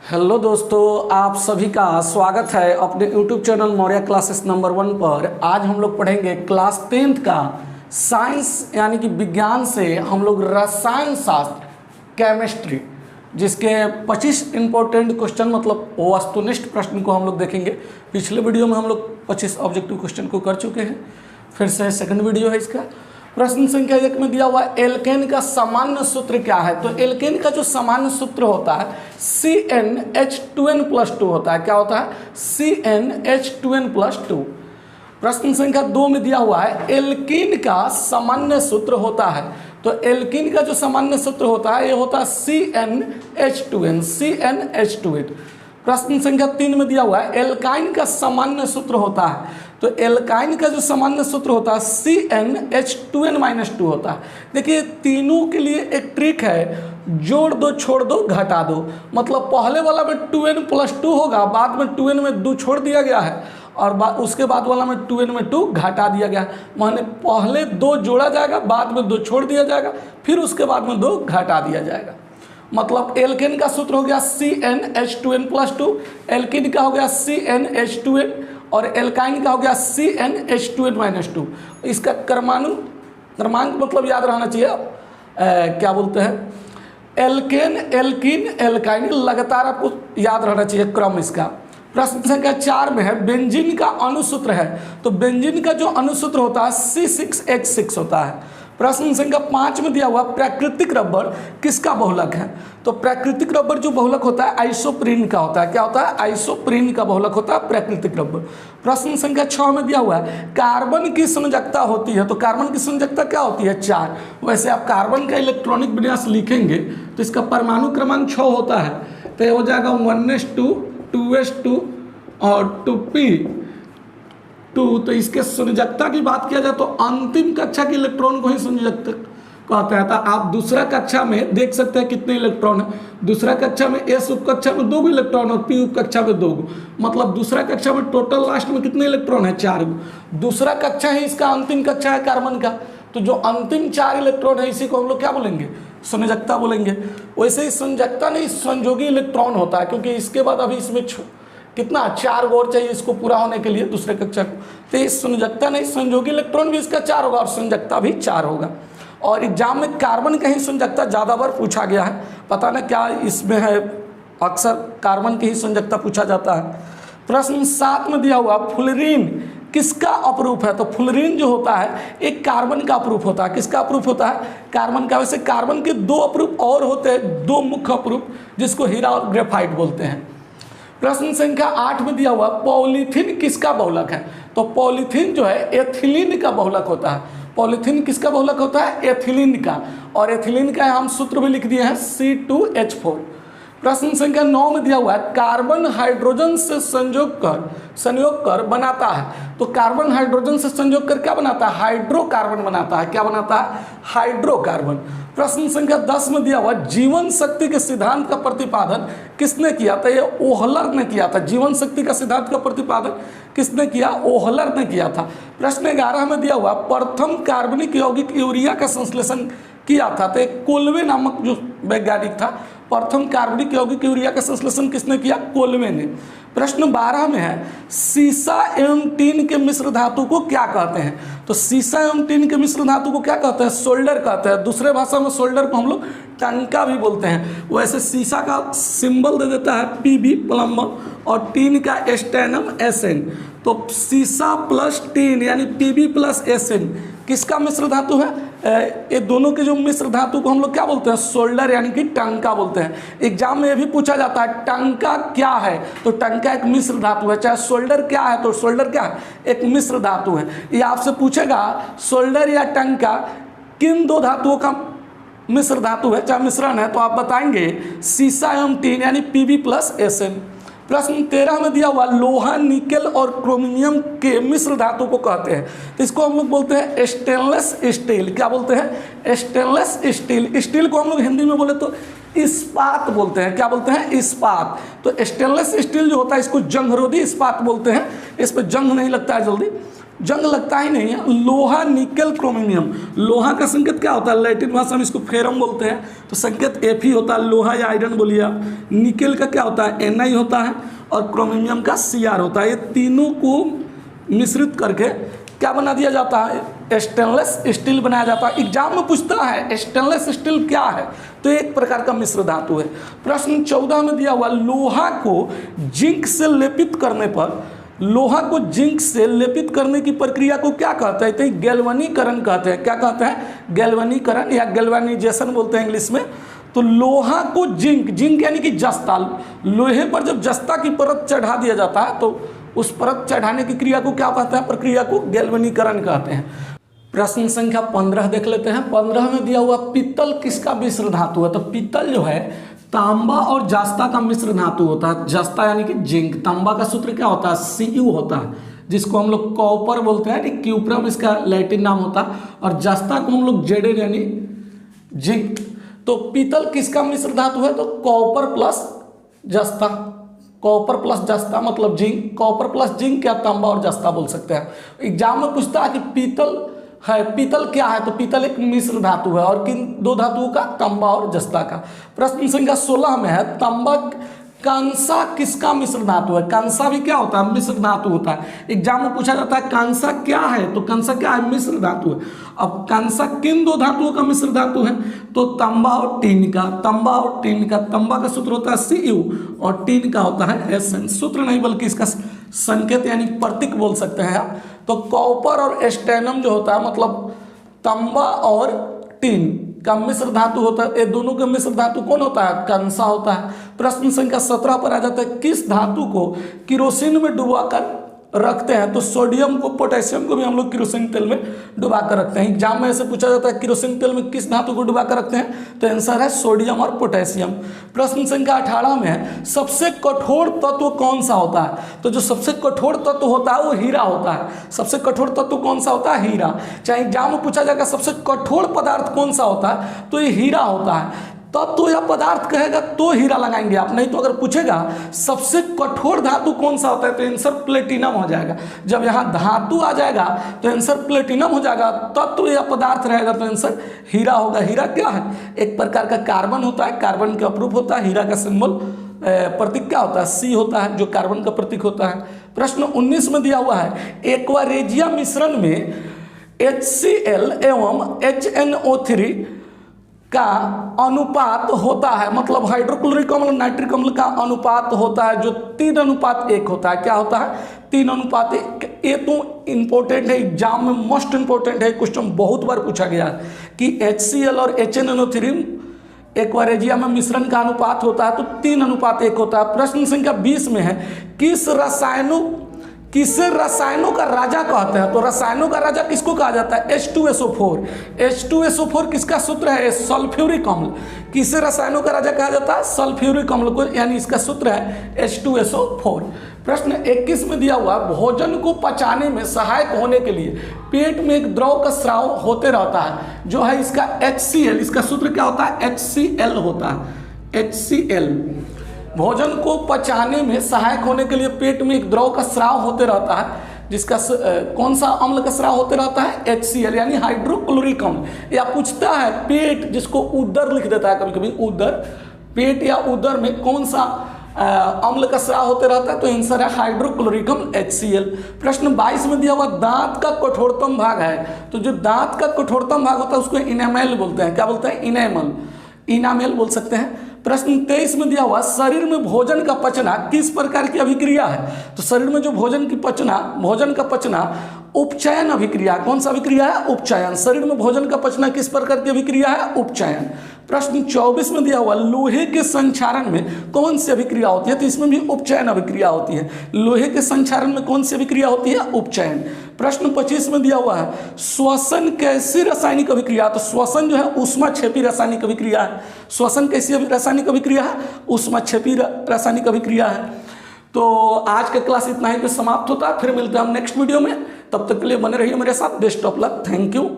Hello दोस्तों, आप सभी का स्वागत है अपने YouTube channel Maurya classes number 1 पर। आज हम लोग पढ़ेंगे क्लास 10th का साइंस यानी कि विज्ञान से हम लोग रसायन शास्त्र केमिस्ट्री, जिसके 25 इंपॉर्टेंट क्वेश्चन मतलब वस्तुनिष्ठ प्रश्न को हम लोग देखेंगे। पिछले वीडियो में हम लोग 25 ऑब्जेक्टिव क्वेश्चन को कर चुके हैं, फिर से सेकंड वीडियो है इसका। प्रश्न संख्या 1 में दिया हुआ एल्केन का सामान्य सूत्र क्या है। तो एल्केन का जो सामान्य सूत्र होता है CnH2n+2 होता है। क्या होता है? CnH2n+2। प्रश्न संख्या 2 में दिया हुआ है एल्कीन का सामान्य सूत्र होता है। तो एल्कीन का जो सामान्य सूत्र होता है ये होता है CnH2n। प्रश्न संख्या 3 में दिया हुआ है एल्काइन का सामान्य सूत्र होता है। तो एल्काइन का जो सामान्य सूत्र होता है CnH2n-2 होता है। देखिए तीनों के लिए एक ट्रिक है, जोड़ दो छोड़ दो घटा दो। मतलब पहले वाला में 2n+2 होगा, बाद में 2n में 2 छोड़ दिया गया है और उसके बाद वाला में 2n में 2 घटा दिया गया है। माने पहले 2 जोड़ा जाएगा, बाद में 2 छोड़ दिया जाएगा, फिर उसके बाद में 2 घटा दिया जाएगा। मतलब एल्केन का सूत्र हो गया CnH2n+2, एल्कीन का हो गया CnH2n और एल्काइन का हो गया CnH2n-2। इसका क्रमांक मतलब याद रहना चाहिए। क्या बोलते हैं, एल्केन एल्कीन एल्काइन लगातार आपको याद रहना चाहिए क्रम इसका। प्रश्न संख्या 4 में है बेंजीन का अणुसूत्र है। तो बेंजीन का जो अणुसूत्र होता है C6H6 होता है। प्रश्न संख्या 5 में दिया हुआ प्राकृतिक रबर किसका बहुलक है। तो प्राकृतिक रबर जो बहुलक होता है आइसोप्रीन का होता है। क्या होता है? आइसोप्रीन का बहुलक होता है प्राकृतिक रबर। प्रश्न संख्या 6 में दिया हुआ है कार्बन की संयोजकता होती है। तो कार्बन की संयोजकता क्या होती है? 4। वैसे आप कार्बन का इलेक्ट्रॉनिक विन्यास लिखेंगे तो इसका परमाणु क्रमांक 6 होता है। तो ये हो जाएगा 1s2 2s2 और 2p2। तो इसके संयोजकता की बात किया जाए तो अंतिम कक्षा के इलेक्ट्रॉन को ही संयोजकता कहते हैं। तो आप दूसरा कक्षा में देख सकते हैं कितने इलेक्ट्रॉन है। दूसरा कक्षा में एस उप कक्षा में 2 इलेक्ट्रॉन और पी उप कक्षा में 2। मतलब दूसरा कक्षा में टोटल लास्ट में कितने इलेक्ट्रॉन है? 4। दूसरा कक्षा ही इसका अंतिम कक्षा है कार्बन का। तो जो अंतिम 4 इलेक्ट्रॉन है इसी को हम लोग क्या बोलेंगे? संयोजकता बोलेंगे। वैसे ही संयोजकता नहीं संयोगी इलेक्ट्रॉन होता है, क्योंकि इसके बाद अभी इसमें कितना 4 और चाहिए इसको पूरा होने के लिए दूसरे कक्षा को। तो ये संयोजकता नहीं संयोगी इलेक्ट्रॉन भी इसका 4 होगा और संयोजकता भी 4 होगा। और एग्जाम में कार्बन का ही संयोजकता ज़्यादा बार पूछा गया है, पता ना क्या इसमें है, अक्सर कार्बन की ही संयोजकता पूछा जाता है। प्रश्न 7 में दिया हुआ फ्लोरीन किसका अपरूप है। तो फ्लोरीन जो होता है एक कार्बन का अपरूप होता है। किसका अपरूप होता है? कार्बन का। वैसे कार्बन के 2 अपरूप और होते हैं, 2 मुख्य अपरूप, जिसको हीरा और ग्रेफाइट बोलते हैं। प्रश्न संख्या 8 में दिया हुआ पॉलीथीन किसका बहुलक है। तो पॉलीथीन जो है एथिलीन का बहुलक होता है। पॉलीथीन किसका बहुलक होता है? एथिलीन का। और एथिलीन का हम सूत्र भी लिख दिए हैं C2H4। प्रश्न संख्या 9 में दिया हुआ है कार्बन हाइड्रोजन से संयोग कर बनाता है। तो कार्बन हाइड्रोजन से संयोग कर क्या बनाता है? हाइड्रोकार्बन बनाता है। क्या बनाता है? हाइड्रोकार्बन। प्रश्न संख्या 10 में दिया हुआ जीवन शक्ति के सिद्धांत का प्रतिपादन किसने किया था। ये ओहलर ने किया था। जीवन शक्ति का सिद्धांत का प्रतिपादन किसने किया? ओहलर ने किया था। प्रश्न 11 में दिया हुआ प्रथम कार्बनिक यौगिक यूरिया का संश्लेषण किया था। तो एक कोल्वे नामक जो वैज्ञानिक था, प्रथम कार्बनिक यौगिक यूरिया का संश्लेषण किसने किया? कोल्वे ने। प्रश्न 12 में है सीसा एवं टीन के मिश्र धातु को क्या कहते हैं। तो सीसा एवं टीन के मिश्र धातु को क्या कहते हैं? सोल्डर कहते हैं। दूसरे भाषा में सोल्डर को हम लोग टंका भी बोलते हैं। वैसे सीसा का सिंबल दे देता है Pb प्लम्बर और टीन का स्टेनम Sn। तो सीसा प्लस टीन यानी Pb+Sn किसका मिश्र धातु है? ये दोनों के जो मिश्र धातु को हम लोग क्या बोलते हैं? सोल्डर यानी कि टंका बोलते हैं। एग्जाम में ये भी पूछा जाता है टंका क्या है। तो टंका एक मिश्र धातु है। चाहे सोल्डर क्या है, तो सोल्डर क्या है? एक मिश्र धातु है। ये आपसे पूछेगा सोल्डर या टंका किन 2 धातुओं का मिश्र धातु है, चाहे मिश्रण है, तो आप बताएंगे सीसा एवं टीन यानी Pb+Sn। प्रश्न 13 में दिया हुआ लोहा निकेल और क्रोमियम के मिश्र धातु को कहते हैं। तो इसको हम लोग बोलते हैं स्टेनलेस स्टील। क्या बोलते हैं? Stainless steel. स्टील को हम लोग हिंदी में बोले तो इस्पात बोलते हैं। क्या बोलते हैं? इस्पात। तो स्टेनलेस स्टील जो होता है इसको जंगरोधी इस्पात बोलते हैं। इस पर जंग नहीं लगता है जल्दी। जंग लगता ही नहीं है। लोहा निकल क्रोमियम, लोहा का संकेत क्या होता है, लैटिन भाषा में इसको फेरम बोलते हैं, तो संकेत एफ ही होता है, लोहा या आयरन बोलिए आप। निकल का क्या होता है, एन आई होता है, और क्रोमियम का सी आर होता है। ये तीनों को मिश्रित करके क्या बना दिया जाता है, स्टेनलेस स्टील बनाया जाता है। एग्जाम में पूछता है स्टेनलेस स्टील क्या है, तो एक प्रकार का मिश्र धातु है। प्रश्न 14 में दिया हुआ, लोहा को जिंक से लेपित करने पर, लोहा को जिंक से लेपित करने की प्रक्रिया को क्या कहते हैं, तो गैल्वनीकरण कहते हैं। क्या कहते हैं, गैल्वनीकरण या गैल्वेनाइजेशन बोलते हैं इंग्लिश में। तो लोहा को जिंक, जिंक यानी कि जस्ता, लोहे पर जब जस्ता की परत चढ़ा दिया जाता है तो उस परत चढ़ाने की क्रिया को क्या कहते हैं, प्रक्रिया को गैल्वनीकरण कहते हैं। प्रश्न संख्या 15 देख लेते हैं। 15 में दिया हुआ, पीतल किसका मिश्र धातु है, तो पीतल जो है तांबा और जस्ता का मिश्र धातु होता है। जस्ता यानी कि जिंक, तांबा का सूत्र क्या होता है, Cu होता है, जिसको हम लोग कॉपर बोलते हैं, क्यूप्रम इसका लैटिन नाम होता है, और जस्ता को हम लोग Zn यानी जिंक। तो पीतल किसका मिश्र धातु है, तो कॉपर प्लस जस्ता, कॉपर प्लस जस्ता मतलब जिंक, कॉपर प्लस जिंक या तांबा और जस्ता बोल सकते हैं। एग्जाम में पूछता है कि पीतल है, पीतल क्या है, तो पीतल एक मिश्र धातु है, और किन दो धातुओं का, तांबा और जस्ता का। प्रश्न संख्या 16 में है, तांबा कांसा किसका मिश्र धातु है। कांसा भी क्या होता है, मिश्र धातु होता है। एग्जाम में पूछा जाता है कांसा क्या है, तो कांसा क्या है, मिश्र धातु है। अब कांसा किन दो धातुओं का मिश्र धातु है, तो तांबा और टीन का, तांबा और टीन का। तांबा का सूत्र होता है Cu और टीन का होता है Sn। सूत्र नहीं बल्कि इसका संकेत यानी प्रतीक बोल सकते हैं आप। तो कॉपर और स्टेनम जो होता है, मतलब तांबा और टीन का मिश्र धातु होता है। ये दोनों का मिश्र धातु कौन होता है, कांसा होता है। प्रश्न संख्या 17 पर आ जाता है, किस धातु को किरोसिन में डुबाकर रखते हैं, तो सोडियम को, पोटेशियम को भी हम लोग किरोसिन तेल में डुबा कर रखते हैं। एग्जाम में ऐसे पूछा जाता है किरोसिन तेल में किस धातु को डुबा कर रखते हैं, तो आंसर है सोडियम और पोटेशियम। प्रश्न संख्या 18 में है, सबसे कठोर तत्व कौन सा होता है, तो जो सबसे कठोर तत्व होता है वो हीरा होता है। सबसे कठोर तत्व कौन सा होता है, हीरा। चाहे एग्जाम में पूछा जाएगा सबसे कठोर पदार्थ कौन सा होता है, तो ये हीरा होता है। तत्व या पदार्थ कहेगा तो हीरा लगाएंगे आप, नहीं तो अगर पूछेगा सबसे कठोर धातु कौन सा होता है, तो आंसर प्लेटिनम हो जाएगा। जब यहाँ धातु आ जाएगा तो आंसर प्लेटिनम हो जाएगा, तत्व या पदार्थ रहेगा तो आंसर हीरा होगा। हीरा क्या है, एक प्रकार का कार्बन होता है, कार्बन के अपरूप होता है। हीरा का सिंबल प्रतीक क्या होता है, C होता है, जो कार्बन का प्रतीक होता है। प्रश्न 19 में दिया हुआ है, एक्वारेजिया मिश्रण में HCl एवं HNO3 का अनुपात होता है, मतलब हाइड्रोक्लोरिक अम्ल नाइट्रिक अम्ल का अनुपात होता है, जो 3:1 होता है। क्या होता है, 3:1। ये तो इंपॉर्टेंट है, एग्जाम में मोस्ट इंपॉर्टेंट है, क्वेश्चन बहुत बार पूछा गया है कि HCl और HNO3 एक्वारेजिया में मिश्रण का अनुपात होता है, तो 3:1 होता है। प्रश्न संख्या 20 में है, किसे रसायनों का राजा कहते हैं, तो रसायनों का राजा किसको कहा जाता है, H2SO4। H2SO4 किसका सूत्र है, सल्फ्यूरिक अम्ल। किसे रसायनों का राजा कहा जाता है, सल्फ्यूरिक अम्ल को, यानी इसका सूत्र है H2SO4। प्रश्न 21 में दिया हुआ, भोजन को पचाने में सहायक होने के लिए पेट में एक द्रव का स्राव होते रहता है, जो है इसका HCl। इसका सूत्र क्या होता है, HCl होता है, HCl। भोजन को पचाने में सहायक होने के लिए पेट में एक द्रव का स्राव होते रहता है, जिसका कौन सा अम्ल का स्राव होते रहता है, HCl यानी हाइड्रोक्लोरिक अम्ल। या पूछता है पेट, जिसको उदर लिख देता है कभी कभी, उदर, पेट या उदर में कौन सा अम्ल का स्राव होते रहता है, तो आंसर है हाइड्रोक्लोरिक अम्ल HCl। प्रश्न 22 में दिया हुआ, दांत का कठोरतम भाग है, तो जो दांत का कठोरतम भाग होता है उसको इनेमल बोलते हैं। क्या बोलते हैं, इनेमल, इनामेल बोल सकते हैं। प्रश्न 23 में दिया हुआ, शरीर में भोजन का पचना किस प्रकार की अभिक्रिया है, तो शरीर में जो भोजन का पचना उपचयन अभिक्रिया। कौन सा अभिक्रिया है, उपचयन। शरीर में भोजन का पचना किस प्रकार की अभिक्रिया है, उपचयन। प्रश्न 24 में दिया हुआ, लोहे के संक्षारण में कौन सी अभिक्रिया होती है, तो इसमें भी उपचयन अभिक्रिया होती है। लोहे के संक्षारण में कौन सी अभिक्रिया होती है, उपचयन। प्रश्न 25 में दिया हुआ है, श्वसन कैसी रासायनिक अभिक्रिया, तो श्वसन जो है ऊष्माक्षेपी रासायनिक अभिक्रिया है। श्वसन कैसी रासायनिक अभिक्रिया है, ऊष्माक्षेपी रासायनिक अभिक्रिया है। तो आज का क्लास इतना ही पे समाप्त होता है, फिर मिलते हैं हम नेक्स्ट वीडियो में। तब तक के लिए बने रहिए मेरे साथ। Best of luck, thank you.